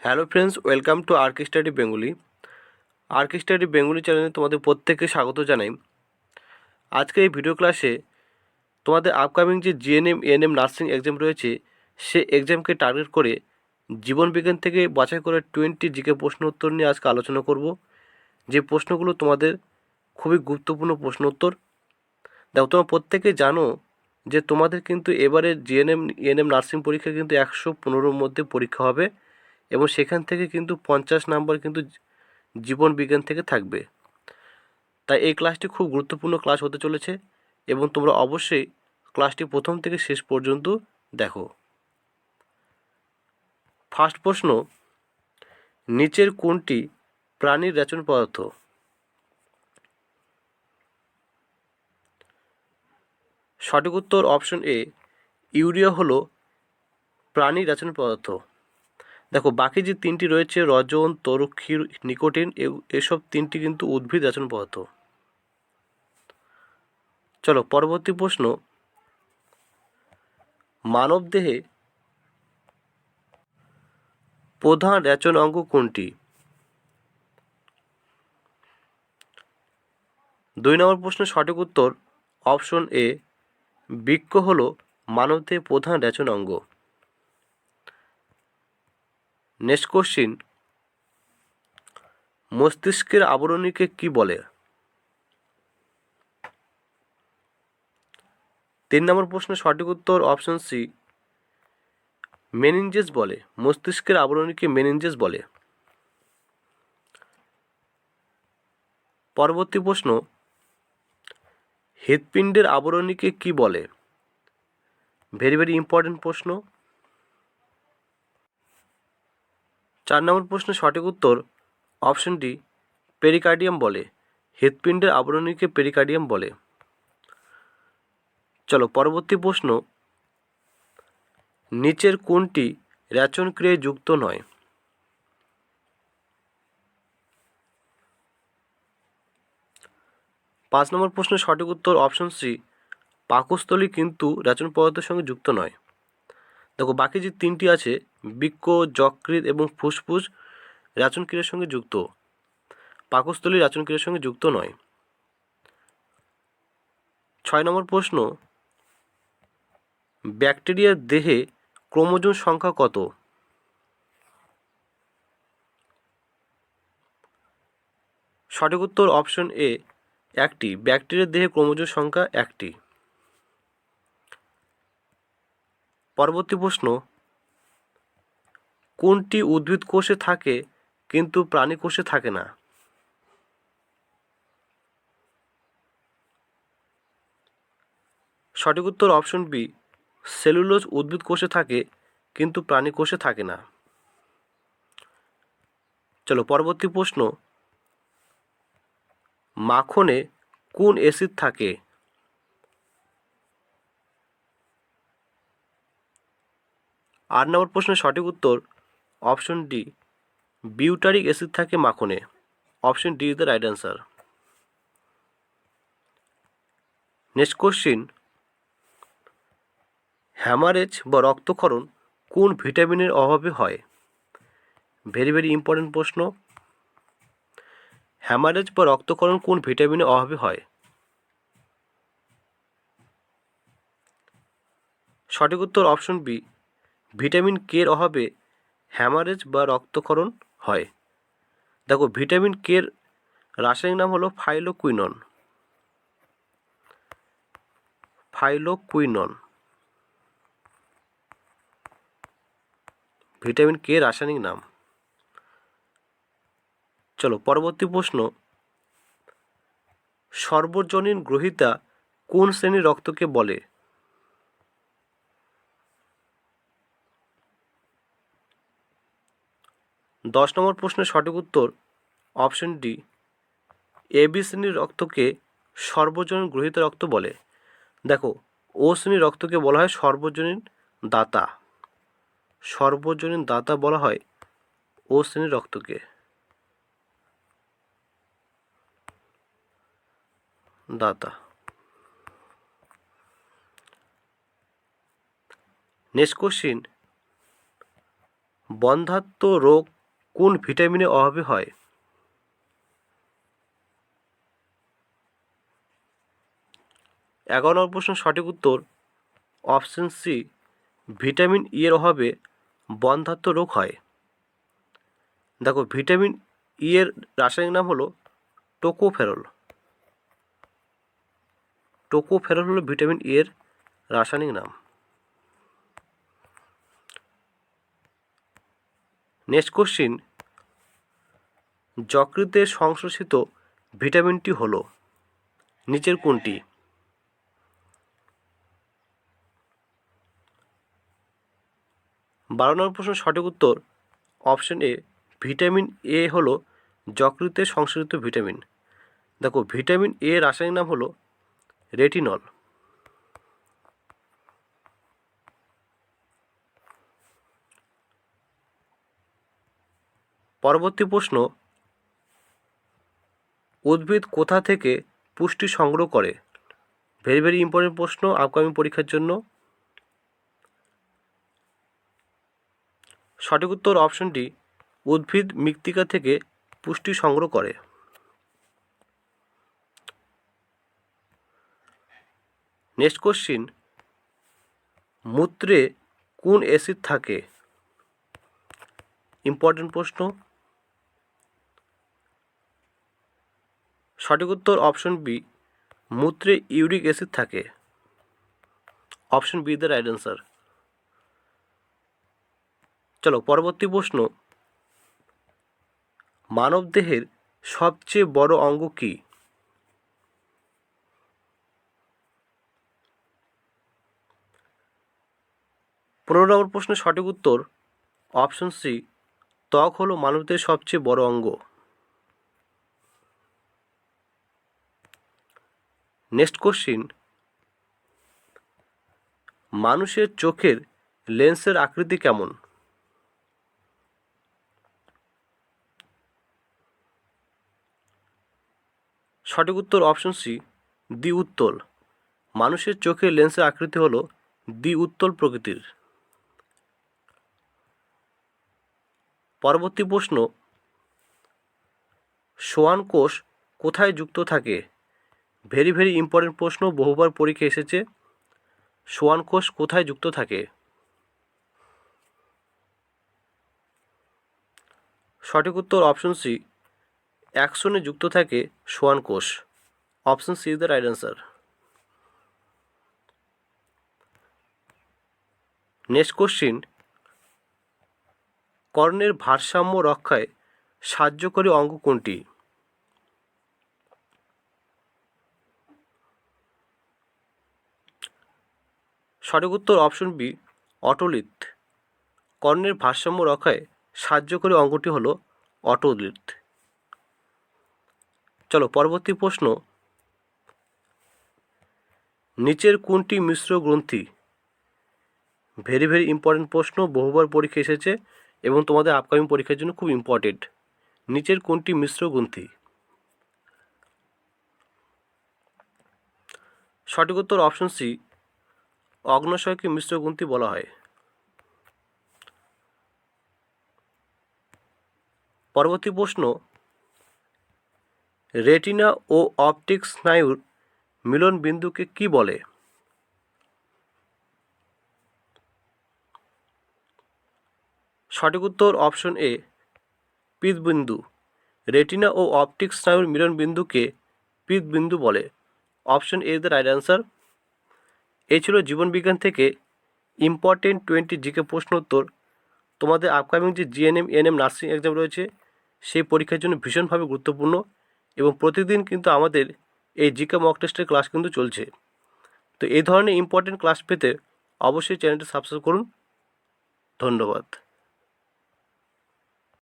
Hello friends, welcome to Ark Study Bengali. Ark Study Bengali চ্যানেলে তোমাদের প্রত্যেককে স্বাগত জানাই। আজকের এই ভিডিও ক্লাসে তোমাদের আপকামিং যে জিএনএম এএনএম নার্সিং এক্সাম রয়েছে, সে এক্সামকে টার্গেট করে জীবনবিজ্ঞান থেকে বাছাই করে 20 জিকে প্রশ্ন উত্তর নিয়ে আজকে আলোচনা করব। যে প্রশ্নগুলো তোমাদের খুবই গুরুত্বপূর্ণ প্রশ্ন উত্তর। দেখো, তোমরা প্রত্যেকে জানো যে তোমাদের কিন্তু এবারে জিএনএম এএনএম নার্সিং পরীক্ষা কিন্তু 115-র মধ্যে পরীক্ষা হবে, এবং সেখান থেকে কিন্তু 50 নাম্বার কিন্তু জীবন বিজ্ঞান থেকে থাকবে। তাই এই ক্লাসটি খুব গুরুত্বপূর্ণ ক্লাস হতে চলেছে, এবং তোমরা অবশ্যই ক্লাসটি প্রথম থেকে শেষ পর্যন্ত দেখো। ফার্স্ট প্রশ্ন, নিচের কোনটি প্রাণীর রেচন পদার্থ? সঠিক উত্তর অপশন এ, ইউরিয়া হলো প্রাণীর রেচন পদার্থ। দেখো, বাকি যে তিনটি রয়েছে রজন, তরুক্ষীর, নিকোটিন, এসব তিনটি কিন্তু উদ্ভিদ রেচন পদার্থ। চলো পরবর্তী প্রশ্ন, মানবদেহে প্রধান রেচন অঙ্গ কোনটি? 2 নম্বর প্রশ্নের সঠিক উত্তর অপশন এ, বৃক্ক হল মানবদেহের প্রধান রেচন অঙ্গ। নেক্সট কোশ্চিন, মস্তিষ্কের আবরণীকে কি বলে? 3 নম্বর প্রশ্নের সঠিক উত্তর অপশন সি, মেনিনজেস বলে। মস্তিষ্কের আবরণীকে মেনিনজেস বলে। পরবর্তী প্রশ্ন, হৃৎপিণ্ডের আবরণীকে কি বলে? ভেরি ভেরি ইম্পর্টেন্ট প্রশ্ন। 4 নম্বর প্রশ্নের সঠিক উত্তর অপশন ডি, পেরিকার্ডিয়াম বলে। হৃৎপিণ্ডের আবরণীকে পেরিকার্ডিয়াম বলে। চলো পরবর্তী প্রশ্ন, নিচের কোনটি রেচন ক্রিয়ায় যুক্ত নয়? পাঁচ নম্বর প্রশ্নের সঠিক উত্তর অপশন সি, পাকস্থলী কিন্তু রেচন পদার্থের সঙ্গে যুক্ত নয়। দেখো, বাকি যে তিনটি আছে বৃক্ক, যকৃৎ এবং ফুসফুস রেচন ক্রিয়ার সঙ্গে যুক্ত, পাকস্থলী রেচন ক্রিয়ার সঙ্গে যুক্ত নয়। 6 নম্বর প্রশ্ন, ব্যাকটেরিয়ার দেহে ক্রোমোজোম সংখ্যা কত? সঠিক উত্তর অপশন এ, একটি। ব্যাকটেরিয়ার দেহে ক্রোমোজোম সংখ্যা একটি। পরবর্তী প্রশ্ন, কোনটি উদ্ভিদ কোষে থাকে কিন্তু প্রাণী কোষে থাকে না? সঠিক উত্তর অপশন বি, সেলুলোজ উদ্ভিদ কোষে থাকে কিন্তু প্রাণী কোষে থাকে না। চলো পরবর্তী প্রশ্ন, মাখনে কোন অ্যাসিড থাকে? 8 নম্বর প্রশ্নের সঠিক উত্তর অপশন ডি, বিউটারিক অ্যাসিড থাকে মাখনে। Option D is the right answer. Next question, haemorrhage বা রক্তক্ষরণ কোন ভিটামিনের অভাবে হয়? ভেরি ভেরি ইম্পর্টেন্ট প্রশ্ন। হ্যামারেজ বা রক্তক্ষরণ কোন ভিটামিনের অভাবে হয়? সঠিক উত্তর অপশন বি, ভিটামিন কে এর অভাবে হ্যামারেজ বা রক্তক্ষরণ হয়। দেখো, ভিটামিন কে এর রাসায়নিক নাম হলো ফাইলোকুইনন। ফাইলোকুইনন, ভিটামিন কে এর রাসায়নিক নাম। চলো পরবর্তী প্রশ্ন, সর্বজনীন গ্রহিতা কোন শ্রেণীর রক্তকে বলে? 10 নম্বর প্রশ্নের সঠিক উত্তর অপশন ডি, এবি শ্রেণীর রক্তকে সর্বজনীন গ্রহিত রক্ত বলে। দেখো, ও শ্রেণীর রক্তকে বলা হয় সর্বজনীন দাতা। সর্বজনীন দাতা বলা হয় ও শ্রেণীর রক্তকে। দাতা। নেক্সট কোশ্চিন, বন্ধ্যাত্ব রোগ কোন ভিটামিনের অভাবে হয়? 11 নম্বর প্রশ্ন সঠিক উত্তর অপশন সি, ভিটামিন ই এর অভাবে বন্ধ্যাত্ব রোগ হয়। দেখো, ভিটামিন ই এর রাসায়নিক নাম হলো টোকোফেরল। টোকোফেরল হলো ভিটামিন ই এর রাসায়নিক নাম। নেক্সট কোশ্চিন, যকৃতের সংশ্লেষিত ভিটামিনটি হলো নিচের কোনটি? 12 নম্বর প্রশ্ন সঠিক উত্তর অপশন এ, ভিটামিন এ হলো যকৃতের সংশ্লেষিত ভিটামিন। দেখো, ভিটামিন এ রাসায়নিক নাম হলো রেটিনল। পরবর্তী প্রশ্ন, উদ্ভিদ কোথা থেকে পুষ্টি সংগ্রহ করে? ভেরি ভেরি ইম্পর্টেন্ট প্রশ্ন আপকামিং পরীক্ষার জন্য। সঠিক উত্তর অপশন ডি, উদ্ভিদ মৃত্তিকা থেকে পুষ্টি সংগ্রহ করে। নেক্সট কোশ্চিন, মূত্রে কোন অ্যাসিড থাকে? ইম্পর্টেন্ট প্রশ্ন। সঠিক উত্তর অপশন বি, মূত্রে ইউরিক অ্যাসিড থাকে। Option B the right answer. চলো পরবর্তী প্রশ্ন, মানবদেহের সবচেয়ে বড় অঙ্গ কি? 15 নম্বর প্রশ্নের সঠিক উত্তর অপশন সি, ত্বক হলো মানবদেহের সবচেয়ে বড় অঙ্গ। নেক্সট কোশ্চিন, মানুষের চোখের লেন্সের আকৃতি কেমন? সঠিক উত্তর অপশন সি, দ্বি উত্তল। মানুষের চোখের লেন্সের আকৃতি হলো দ্বি উত্তল প্রকৃতির। পরবর্তী প্রশ্ন, সোয়ান কোষ কোথায় যুক্ত থাকে? ভেরি ভেরি ইম্পর্টেন্ট প্রশ্ন, বহুবার পরীক্ষা এসেছে। সোয়ান কোষ কোথায় যুক্ত থাকে? সঠিক উত্তর অপশন সি, অ্যাক্সনে যুক্ত থাকে সোয়ান কোষ। Option C is the right answer. Next question, কর্ণের ভারসাম্য রক্ষায় সাহায্যকারী অঙ্গ কোনটি? সঠিক উত্তর অপশন বি, অটোলিথ। কর্ণের ভারসাম্য রক্ষায় সাহায্যকারী অঙ্গটি হলো অটোলিথ। চলো পরবর্তী প্রশ্ন, নিচের কোনটি মিশ্র গ্রন্থি? ভেরি ভেরি ইম্পর্টেন্ট প্রশ্ন, বহুবার পরীক্ষা এসেছে এবং তোমাদের আপকামিং পরীক্ষার জন্য খুব ইম্পর্টেন্ট। নিচের কোনটি মিশ্র গ্রন্থি? সঠিক উত্তর অপশন সি, অগ্ন্যাশয়কে মিশ্র গ্রন্থি বলা হয়। পরবর্তী প্রশ্ন, রেটিনা ও অপটিক স্নায়ুর মিলন বিন্দুকে কি বলে? সঠিক উত্তর অপশন এ, পীতবিন্দু। রেটিনা ও অপটিক স্নায়ুর মিলন বিন্দুকে পীতবিন্দু বলে। Option A is the right answer. এই ছিল জীবনবিজ্ঞান থেকে ইম্পর্টেন্ট 20 জিকে প্রশ্ন উত্তর। তোমাদের আপকামিং যে জিএনএম এএনএম নার্সিং এক্সাম রয়েছে সেই পরীক্ষার জন্য ভীষণভাবে গুরুত্বপূর্ণ এবং প্রতিদিন কিন্তু আমাদের এই জিকে মক টেস্টের ক্লাস কিন্তু চলছে। তো এই ধরনের ইম্পর্টেন্ট ক্লাস পেতে অবশ্যই চ্যানেলটি সাবস্ক্রাইব করুন। ধন্যবাদ।